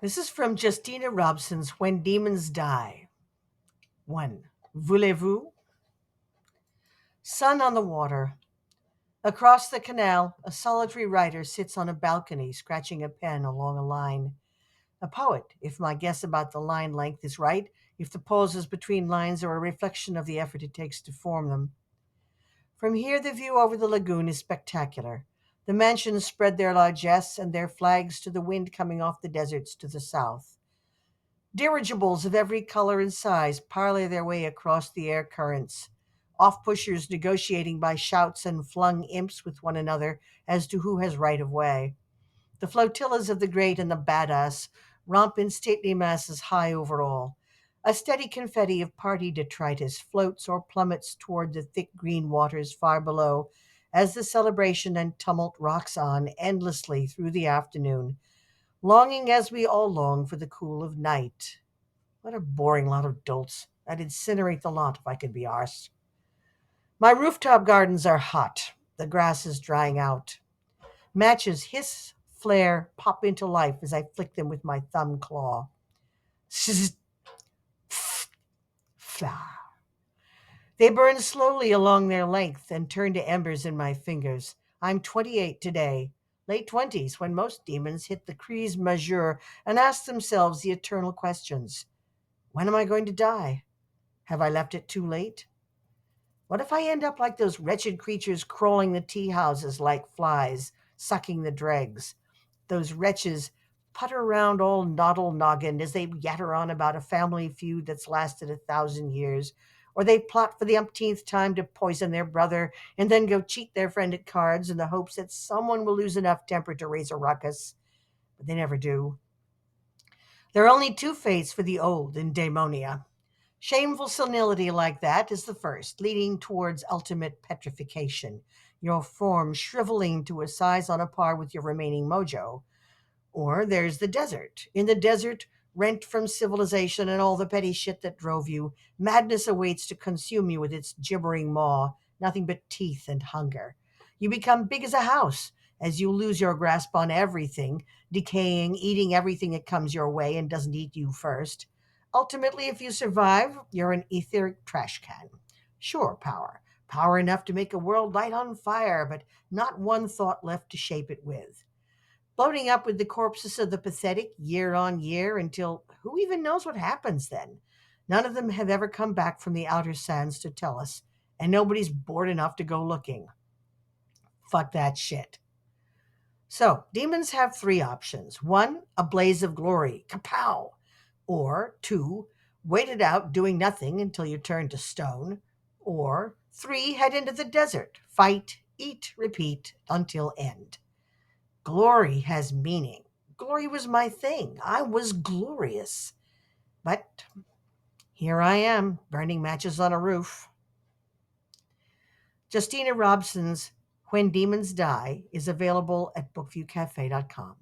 This is from Justina Robson's When Demons Die. 1. Voulez-vous? Sun on the water. Across the canal, a solitary writer sits on a balcony, scratching a pen along a line. A poet, if my guess about the line length is right, if the pauses between lines are a reflection of the effort it takes to form them. From here, the view over the lagoon is spectacular. The mansions spread their largesse and their flags to the wind coming off the deserts to the south. Dirigibles of every color and size parley their way across the air currents, off-pushers negotiating by shouts and flung imps with one another as to who has right of way. The flotillas of the great and the badass romp in stately masses high over all. A steady confetti of party detritus floats or plummets toward the thick green waters far below as the celebration and tumult rocks on endlessly through the afternoon, longing as we all long for the cool of night. What a boring lot of dolts. I'd incinerate the lot if I could be arsed. My rooftop gardens are hot. The grass is drying out. Matches hiss, flare, pop into life as I flick them with my thumb claw. Zzz, fla. They burn slowly along their length and turn to embers in my fingers. I'm 28 today, late 20s when most demons hit the crise majeure and ask themselves the eternal questions. When am I going to die? Have I left it too late? What if I end up like those wretched creatures crawling the tea houses like flies, sucking the dregs? Those wretches putter around all noddle-noggin as they yatter on about a family feud that's lasted 1,000 years, or they plot for the umpteenth time to poison their brother and then go cheat their friend at cards in the hopes that someone will lose enough temper to raise a ruckus. But they never do. There are only two fates for the old in daemonia. Shameful senility like that is the first, leading towards ultimate petrification, your form shriveling to a size on a par with your remaining mojo. Or there's the desert. In the desert, rent from civilization and all the petty shit that drove you, madness awaits to consume you with its gibbering maw, nothing but teeth and hunger. You become big as a house as you lose your grasp on everything, decaying, eating everything that comes your way and doesn't eat you first. Ultimately, if you survive, you're an etheric trash can. Sure, power. Power enough to make a world light on fire, but not one thought left to shape it with. Floating up with the corpses of the pathetic year on year until who even knows what happens then? None of them have ever come back from the outer sands to tell us, and nobody's bored enough to go looking. Fuck that shit. So, demons have three options. One, a blaze of glory, kapow! Or two, wait it out doing nothing until you turn to stone. Or three, head into the desert, fight, eat, repeat until end. Glory has meaning. Glory was my thing. I was glorious. But here I am, burning matches on a roof. Justina Robson's When Demons Die is available at bookviewcafe.com.